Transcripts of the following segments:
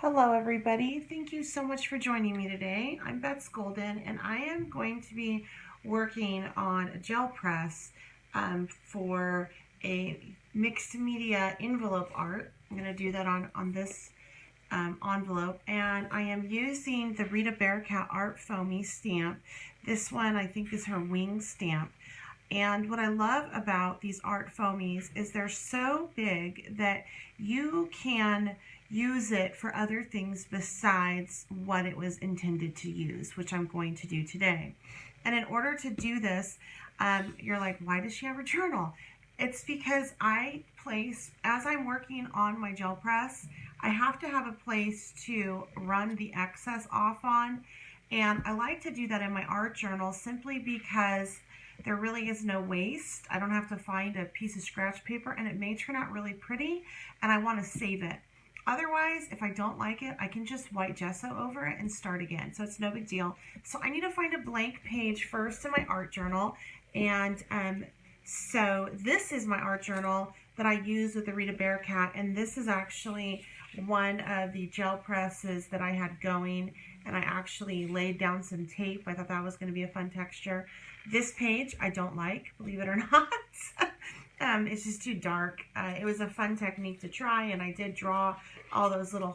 Hello everybody, thank you so much for joining me today. I'm Beth Golden and I am going to be working on a gel press for a mixed media envelope art. I'm going to do that on this envelope, and I am using the Rita Bearcat Art Foamies stamp. This one I think is her wing stamp. And what I love about these Art Foamies is they're so big that you can use it for other things besides what it was intended to use, which I'm going to do today. And in order to do this, you're like, why does she have a journal? It's because as I'm working on my gel press, I have to have a place to run the excess off on. And I like to do that in my art journal simply because there really is no waste. I don't have to find a piece of scratch paper, and it may turn out really pretty, and I want to save it. Otherwise, if I don't like it, I can just white gesso over it and start again. So it's no big deal. So I need to find a blank page first in my art journal. And so this is my art journal that I use with the Rita Bearcat. And this is actually one of the gel presses that I had going. And I actually laid down some tape. I thought that was going to be a fun texture. This page I don't like, believe it or not. It's just too dark. It was a fun technique to try, and I did draw all those little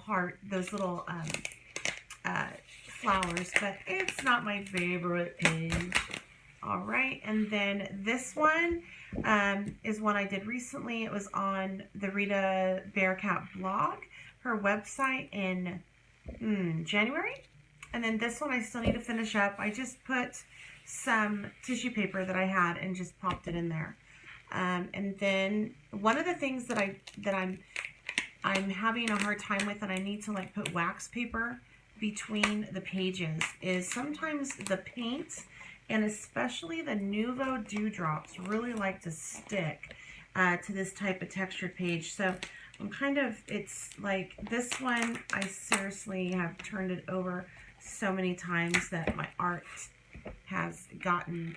flowers, but it's not my favorite page. All right, and then this one is one I did recently. It was on the Rita Bearcat blog, her website in January. And then this one I still need to finish up. I just put some tissue paper that I had and just popped it in there. And then one of the things that I'm having a hard time with, and I need to like put wax paper between the pages, is sometimes the paint and especially the Nuvo dewdrops really like to stick to this type of textured page. So it's like this one, I seriously have turned it over so many times that my art has gotten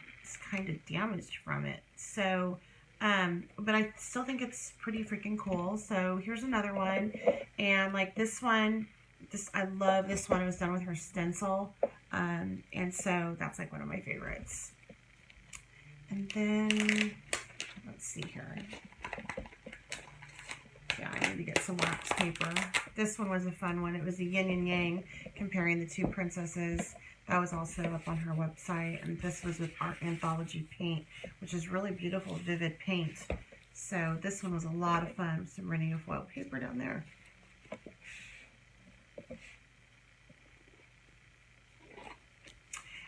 kind of damaged from it. So but I still think it's pretty freaking cool. So here's another one, and like this one, I love this one. It was done with her stencil, and so that's like one of my favorites. And then let's see here. Yeah, I need to get some wax paper. This one was a fun one. It was a yin and yang comparing the two princesses. That was also up on her website, and this was with Art Anthology paint, which is really beautiful, vivid paint. So this one was a lot of fun. Some Renee foil paper down there.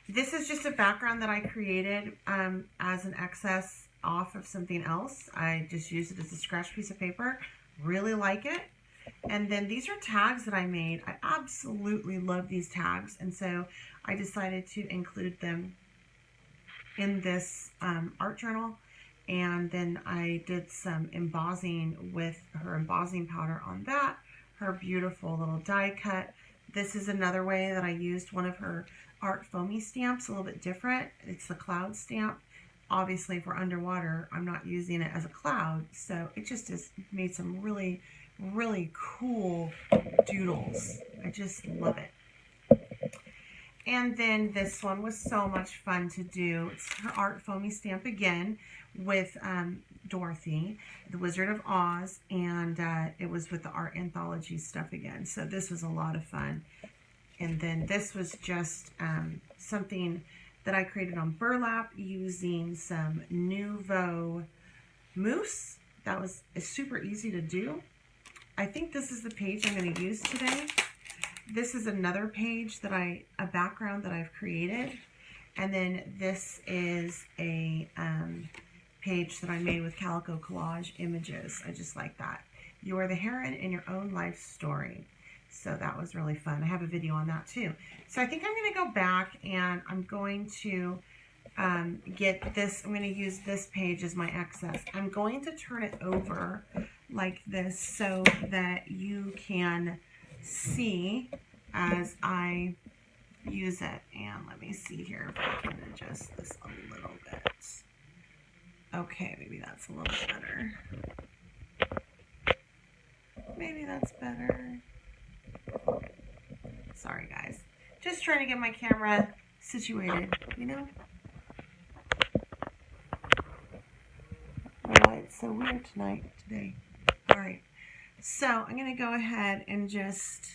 This is just a background that I created as an excess off of something else. I just used it as a scratch piece of paper. Really like it. And then these are tags that I made. I absolutely love these tags, and so I decided to include them in this art journal. And then I did some embossing with her embossing powder on that, her beautiful little die cut. This is another way that I used one of her Art Foamy stamps, a little bit different. It's the cloud stamp. Obviously for underwater, I'm not using it as a cloud, so it just made some really cool doodles. I just love it. And then this one was so much fun to do. It's her Art Foamy stamp again with Dorothy, the Wizard of Oz, and it was with the Art Anthology stuff again. So this was a lot of fun. And then this was just something that I created on burlap using some Nuvo mousse. That was super easy to do. I think this is the page I'm going to use today. This is another page a background that I've created. And then this is a page that I made with Calico Collage images. I just like that. You are the heroine in your own life story. So that was really fun. I have a video on that too. So I think I'm going to go back and I'm going to get this. I'm going to use this page as my excess. I'm going to turn it over like this so that you can see as I use it. And let me see here if I can adjust this a little bit. Okay, maybe that's a little better. Maybe that's better. Sorry, guys. Just trying to get my camera situated, you know? My light's so weird today. All right. So I'm going to go ahead and just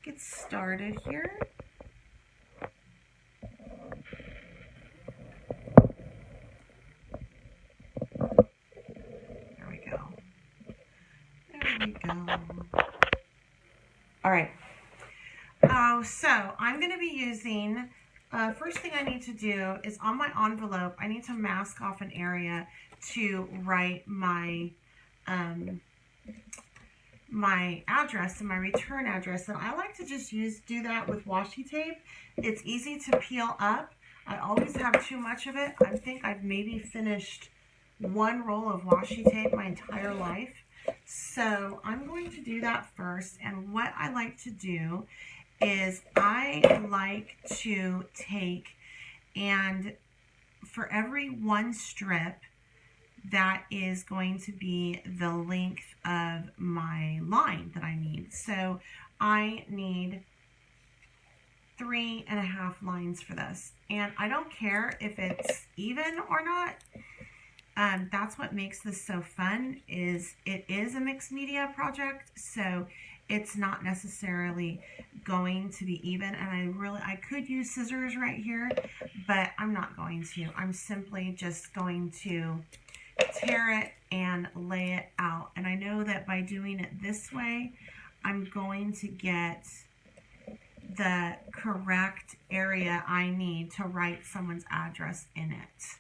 get started here. There we go. All right. So I'm going to be using, first thing I need to do is on my envelope, I need to mask off an area to write my my address and my return address. And I like to just do that with washi tape. It's easy to peel up. I always have too much of it. I think I've maybe finished one roll of washi tape my entire life. So I'm going to do that first. And what I like to do is I like to take, and for every one strip, that is going to be the length of my line that I need. So I need 3.5 lines for this. And I don't care if it's even or not. That's what makes this so fun, is it is a mixed media project. So it's not necessarily going to be even. And I could use scissors right here, but I'm not going to. I'm simply just going to tear it and lay it out. And I know that by doing it this way, I'm going to get the correct area I need to write someone's address in it.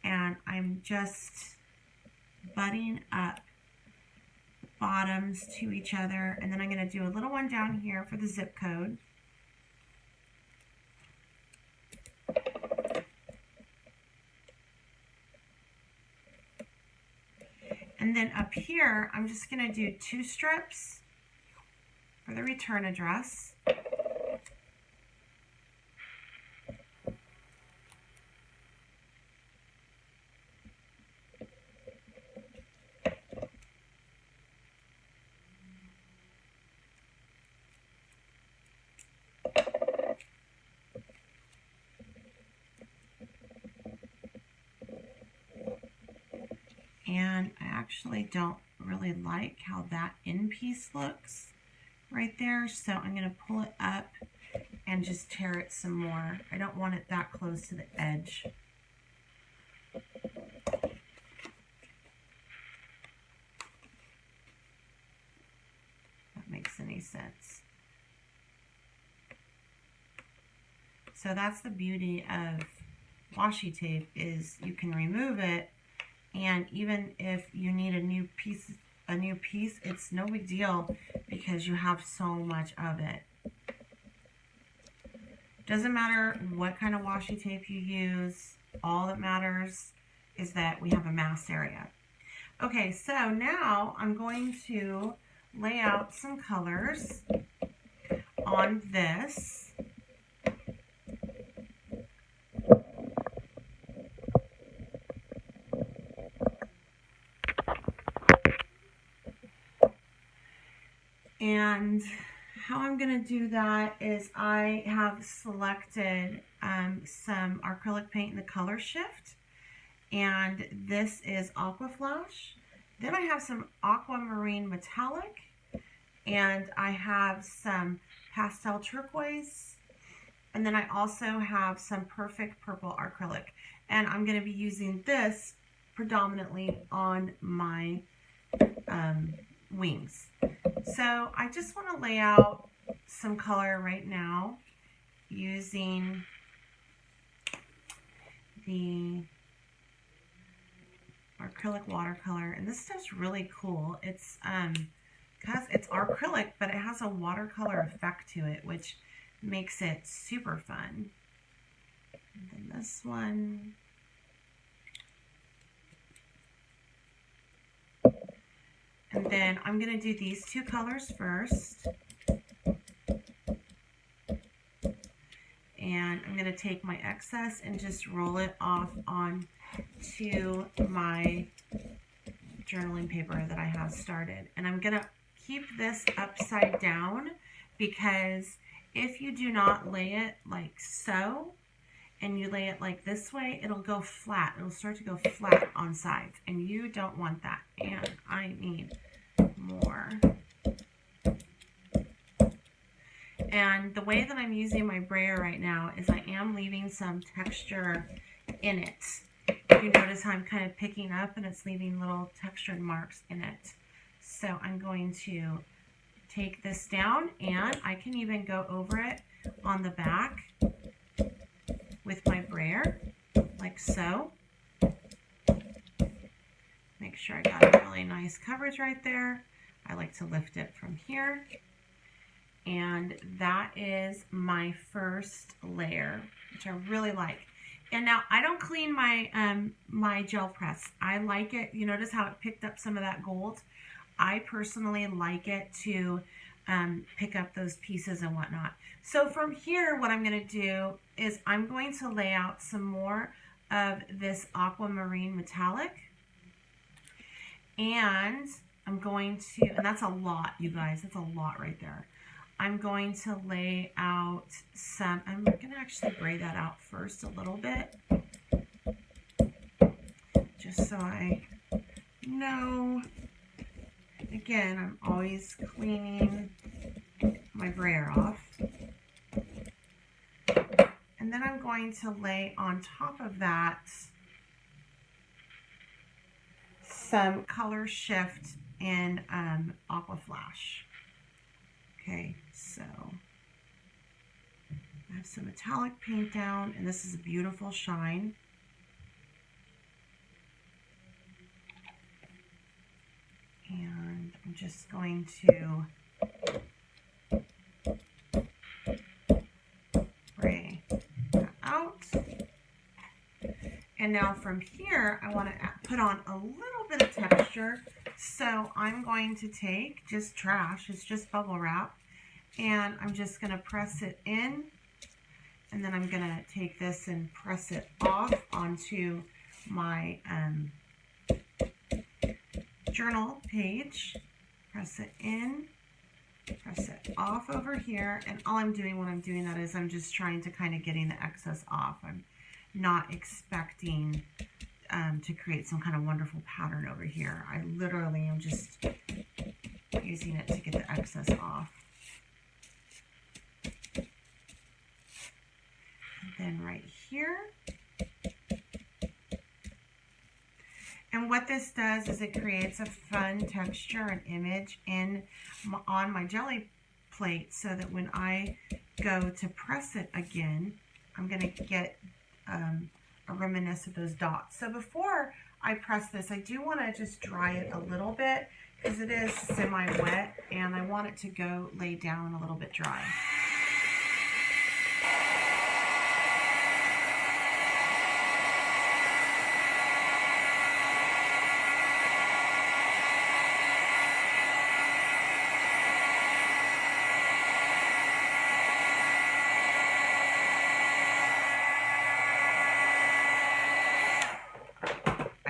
And I'm just butting up the bottoms to each other. And then I'm going to do a little one down here for the zip code. And then up here, I'm just going to do 2 strips for the return address. And I actually don't really like how that end piece looks right there. So I'm going to pull it up and just tear it some more. I don't want it that close to the edge. If that makes any sense. So that's the beauty of washi tape, is you can remove it. And even if you need a new piece, it's no big deal because you have so much of it. Doesn't matter what kind of washi tape you use. All that matters is that we have a masked area. Okay, so now I'm going to lay out some colors on this. And how I'm going to do that is I have selected some acrylic paint in the color shift, and this is Aqua Flash. Then I have some aquamarine metallic, and I have some pastel turquoise, and then I also have some perfect purple acrylic. And I'm going to be using this predominantly on my wings. So I just want to lay out some color right now using the acrylic watercolor, and this stuff's really cool. It's acrylic, but it has a watercolor effect to it, which makes it super fun. And then this one. And then I'm going to do these 2 colors first. And I'm going to take my excess and just roll it off onto my journaling paper that I have started. And I'm going to keep this upside down because if you do not lay it like so, and you lay it like this way, it'll go flat. It'll start to go flat on sides, and you don't want that. And I need more. And the way that I'm using my brayer right now is I am leaving some texture in it. If you notice how I'm kind of picking up and it's leaving little textured marks in it. So I'm going to take this down, and I can even go over it on the back with my brayer, like so. Make sure I got a really nice coverage right there. I like to lift it from here. And that is my first layer, which I really like. And now I don't clean my my gel press. I like it. You notice how it picked up some of that gold? I personally like it to pick up those pieces and whatnot. So from here, what I'm going to do is I'm going to lay out some more of this aquamarine metallic. And I'm going to, and that's a lot, you guys. That's a lot right there. I'm going to lay out some, I'm going to actually bray that out first a little bit. Just so I know. Again, I'm always cleaning my brayer off. And then I'm going to lay on top of that some color shift in Aqua Flash. Okay, so I have some metallic paint down, and this is a beautiful shine. And I'm just going to spray that out. And now from here, I want to put on a little bit of texture. So I'm going to take just trash, it's just bubble wrap, and I'm just going to press it in. And then I'm going to take this and press it off onto my journal page. Press it in, press it off over here, and all I'm doing when I'm doing that is I'm just trying to kind of getting the excess off. I'm not expecting to create some kind of wonderful pattern over here. I literally am just using it to get the excess off. And then right here. And what this does is it creates a fun texture and image on my jelly plate so that when I go to press it again, I'm going to get a reminiscence of those dots. So before I press this, I do want to just dry it a little bit because it is semi-wet and I want it to go lay down a little bit dry.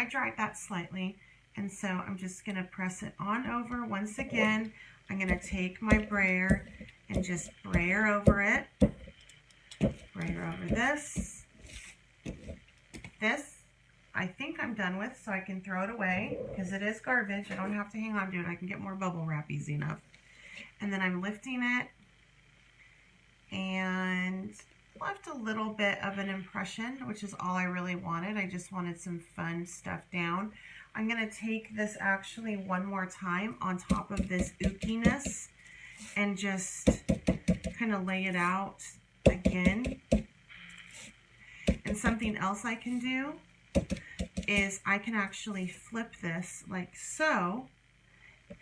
Dried that slightly, and so I'm just going to press it on over once again. I'm going to take my brayer and just brayer over it, brayer over this. This I think I'm done with, so I can throw it away because it is garbage. I don't have to hang on to it. I can get more bubble wrap easy enough. And then I'm lifting it and left a little bit of an impression, which is all I really wanted. I just wanted some fun stuff down. I'm going to take this actually one more time on top of this ookiness and just kind of lay it out again. And something else I can do is I can actually flip this like so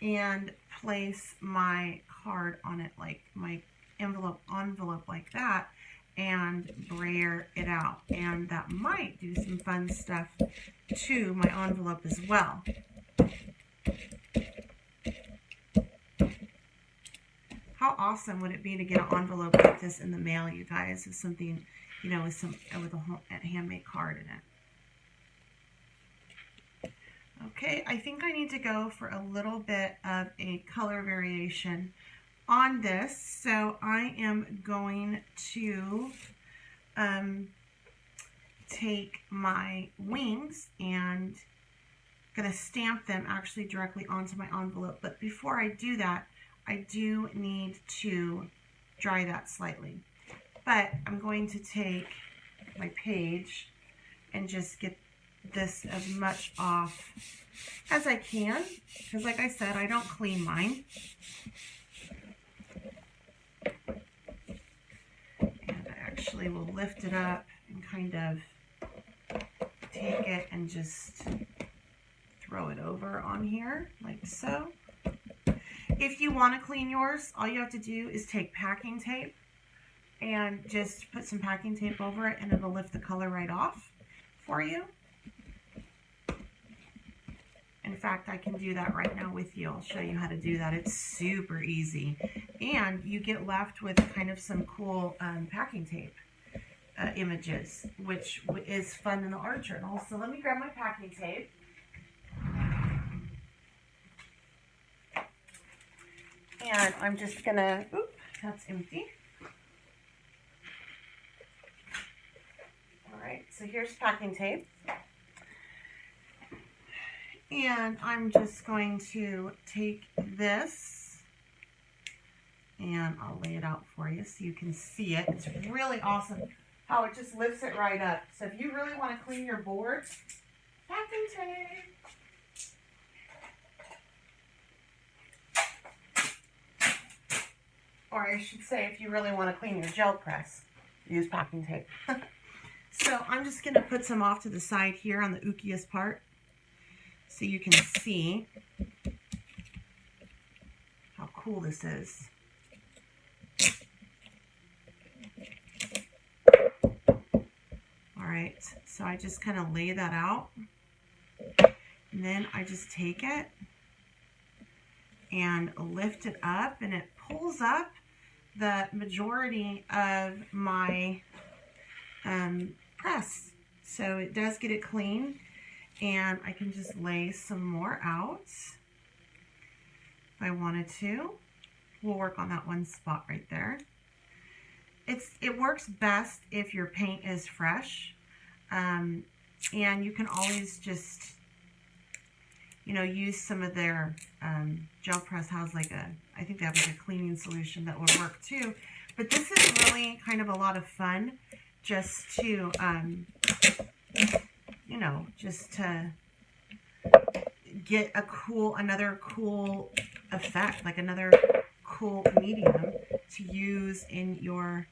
and place my card on it, like my envelope like that, and brayer it out, and that might do some fun stuff to my envelope as well. How awesome would it be to get an envelope like this in the mail, you guys, with something, you know, with a handmade card in it. Okay, I think I need to go for a little bit of a color variation on this. So I am going to take my wings and going to stamp them actually directly onto my envelope. But before I do that, I do need to dry that slightly. But I'm going to take my page and just get this as much off as I can, because like I said, I don't clean mine. And I actually will lift it up and kind of take it and just throw it over on here like so. If you want to clean yours, all you have to do is take packing tape and just put some packing tape over it, and it'll lift the color right off for you. In fact, I can do that right now with you. I'll show you how to do that. It's super easy. And you get left with kind of some cool packing tape images, which is fun in the art journal. So let me grab my packing tape. And I'm just gonna, oops, that's empty. All right, so here's packing tape. And I'm just going to take this and I'll lay it out for you so you can see it. It's really awesome how it just lifts it right up. So if you really want to clean your board, packing tape. Or I should say, if you really want to clean your gel press, use packing tape. So I'm just going to put some off to the side here on the ookiest part so you can see how cool this is. All right, so I just kind of lay that out, and then I just take it and lift it up, and it pulls up the majority of my press. So it does get it clean, and I can just lay some more out if I wanted to. We'll work on that one spot right there. It works best if your paint is fresh, and you can always just, you know, use some of their gel press has like a, I think they have like a cleaning solution that would work too. But this is really kind of a lot of fun, just to, you know, just to get a cool, another cool effect, like another cool medium to use in your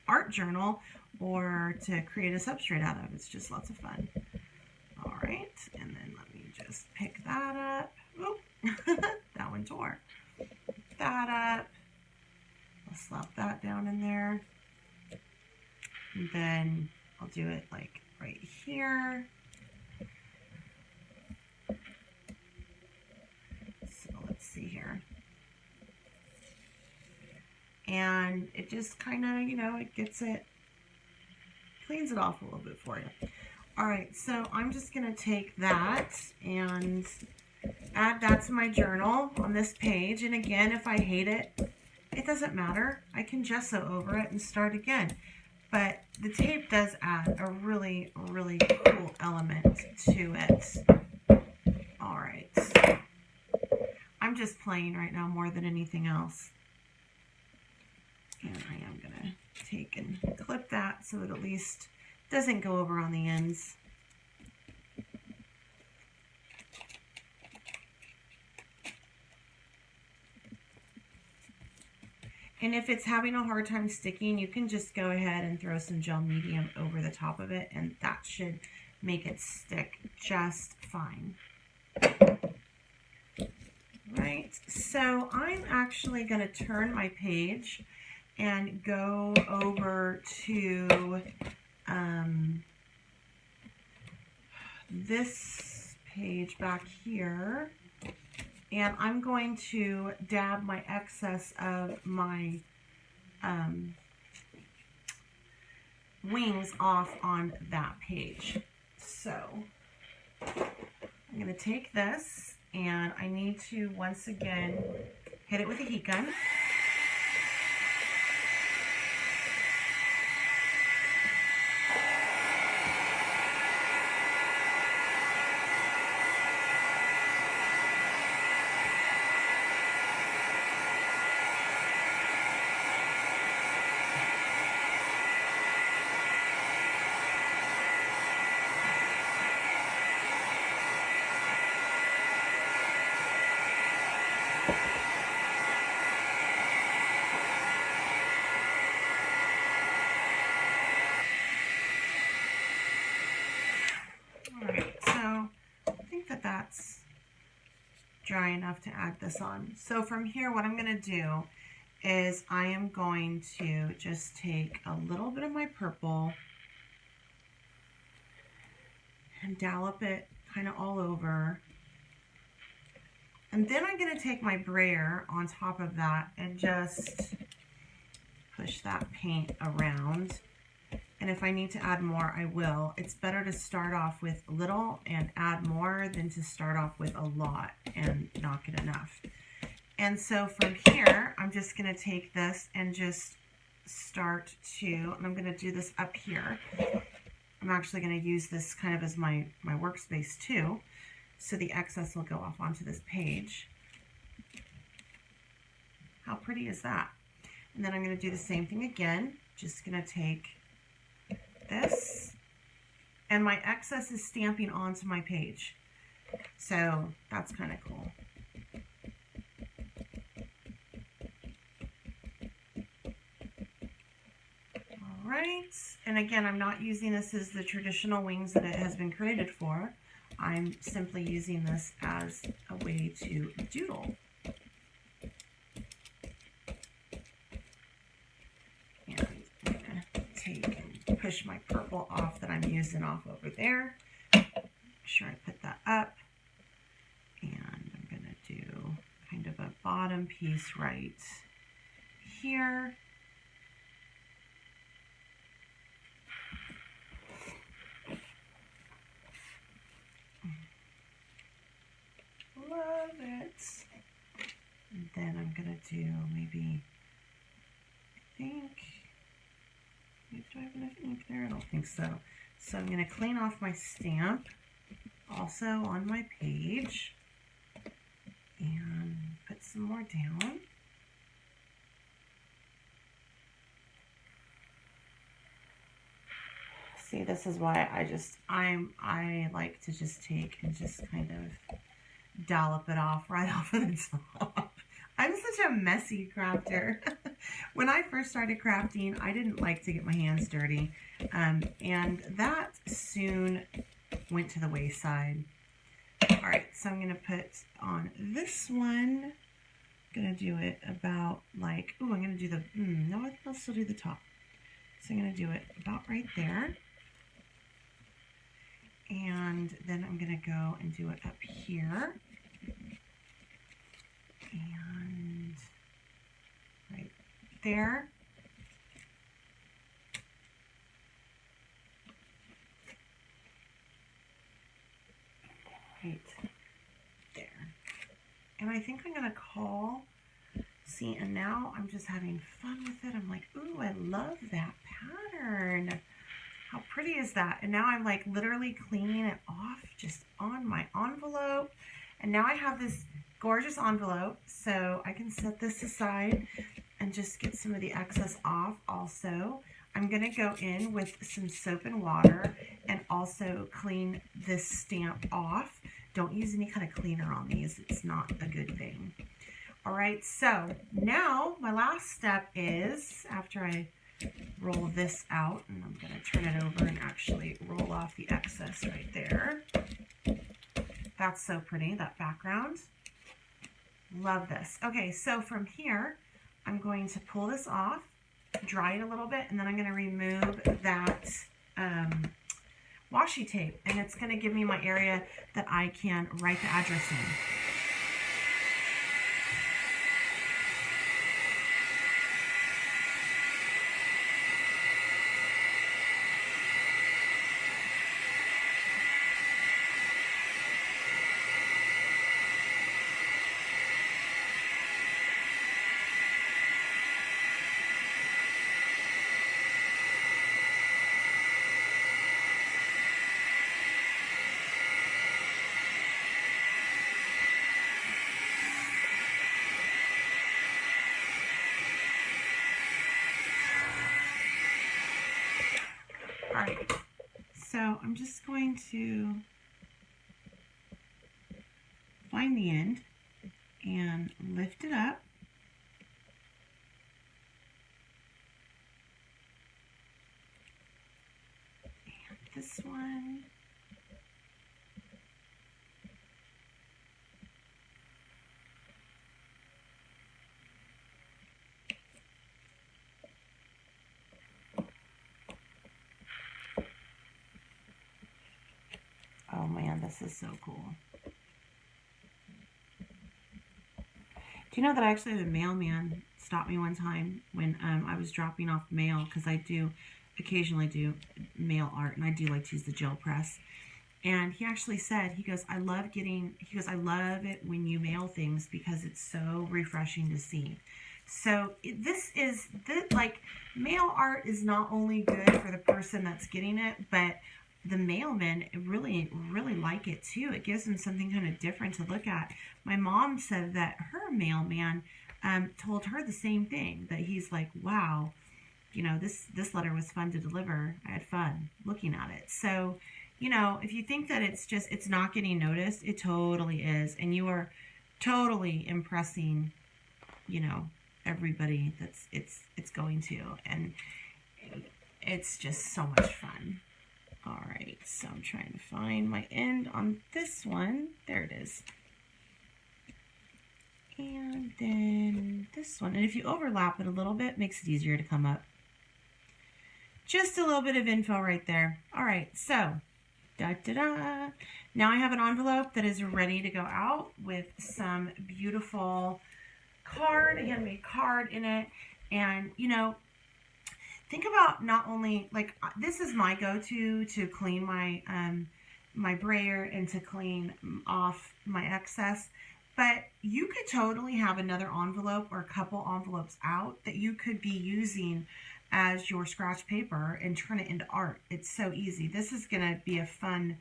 art journal or to create a substrate out of. It's just lots of fun. All right, and then let me just pick that up. Oop, that one tore. Pick that up. I'll slap that down in there. And then I'll do it like right here. So let's see here. And it just kind of, you know, it gets it, cleans it off a little bit for you. All right, so I'm just going to take that and add that to my journal on this page. And again, if I hate it, it doesn't matter. I can gesso over it and start again. But the tape does add a really, really cool element to it. All right. I'm just playing right now more than anything else. And I am going to take and clip that so it at least doesn't go over on the ends. And if it's having a hard time sticking, you can just go ahead and throw some gel medium over the top of it, and that should make it stick just fine. Right, so I'm actually going to turn my page and go over to this page back here, and I'm going to dab my excess of my wings off on that page. So I'm going to take this and I need to once again hit it with a heat gun. That's dry enough to add this on. So from here, what I'm going to do is I am going to just take a little bit of my purple and dollop it kind of all over. And then I'm going to take my brayer on top of that and just push that paint around. And if I need to add more, I will. It's better to start off with little and add more than to start off with a lot and not get enough. And so from here, I'm just going to take this and just start to, and I'm going to do this up here. I'm actually going to use this kind of as my workspace too. So the excess will go off onto this page. How pretty is that? And then I'm going to do the same thing again. Just going to take this, and my excess is stamping onto my page, so that's kind of cool. All right, and again, I'm not using this as the traditional wings that it has been created for. I'm simply using this as a way to doodle. And I'm going to take and push my purple off that I'm using off over there. Make sure I put that up. And I'm going to do kind of a bottom piece right here. Love it. And then I'm going to do maybe, do I have enough ink there? I don't think so. So I'm going to clean off my stamp also on my page and put some more down. See, this is why I like to just take and just kind of dollop it off right off of the top. I'm such a messy crafter. When I first started crafting, I didn't like to get my hands dirty, and that soon went to the wayside. All right, so I'm going to put on this one. I'm going to do it about like, ooh, I'm going to do the, no, I think I'll still do the top. So I'm going to do it about right there. And then I'm going to go and do it up here. And right there. Right there. And I think I'm going to call, see, and now I'm just having fun with it. I'm like, ooh, I love that pattern. How pretty is that? And now I'm like literally cleaning it off just on my envelope. And now I have this gorgeous envelope, so I can set this aside and just get some of the excess off. Also, I'm going to go in with some soap and water and also clean this stamp off. Don't use any kind of cleaner on these. It's not a good thing. All right, so now my last step is, after I roll this out, and I'm going to turn it over and actually roll off the excess right there. That's so pretty, that background. Love this. Okay, so from here, I'm going to pull this off, dry it a little bit, and then I'm going to remove that washi tape, and it's going to give me my area that I can write the address in. going to find the end and lift it up. And this one. Oh man, this is so cool. Do you know that I actually had a mailman stop me one time when I was dropping off mail, because I do occasionally do mail art and I do like to use the gel press. And he actually said, he goes, I love it when you mail things because it's so refreshing to see. So like mail art is not only good for the person that's getting it, but the mailmen really like it too. It gives them something kind of different to look at. My mom said that her mailman told her the same thing, that he's like, wow, you know, this letter was fun to deliver. I had fun looking at it. So, you know, if you think that it's not getting noticed, it totally is. And you are totally impressing, you know, everybody that's it's going to. And it's just so much fun. All right, so I'm trying to find my end on this one. There it is. And then this one. And if you overlap it a little bit, it makes it easier to come up. Just a little bit of info right there. All right, so da-da-da. Now I have an envelope that is ready to go out with some beautiful card, a handmade card in it. And, you know, think about not only, like, this is my go-to to clean my my brayer and to clean off my excess, but you could totally have another envelope or a couple envelopes out that you could be using as your scratch paper and turn it into art. It's so easy. This is gonna be a fun,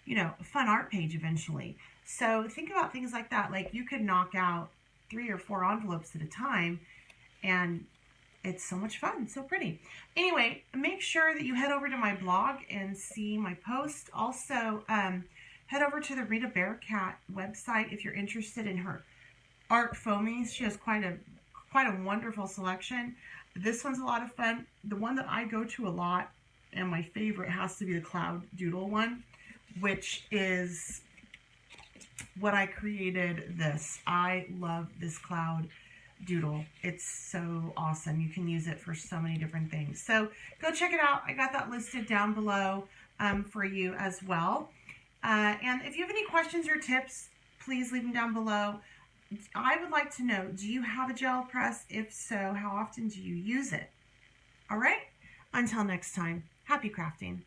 you know, a fun art page eventually. So think about things like that. Like, you could knock out 3 or 4 envelopes at a time, and it's so much fun, so pretty. Anyway, make sure that you head over to my blog and see my post. Also, head over to the Rita Bearcat website if you're interested in her Art Foamies. She has quite a wonderful selection. This one's a lot of fun. The one that I go to a lot, and my favorite, has to be the Cloud Doodle one, which is what I created this. I love this Cloud Doodle. It's so awesome. You can use it for so many different things. So go check it out. I got that listed down below for you as well. And if you have any questions or tips, please leave them down below. I would like to know, do you have a gel press? If so, how often do you use it? All right. Until next time, happy crafting.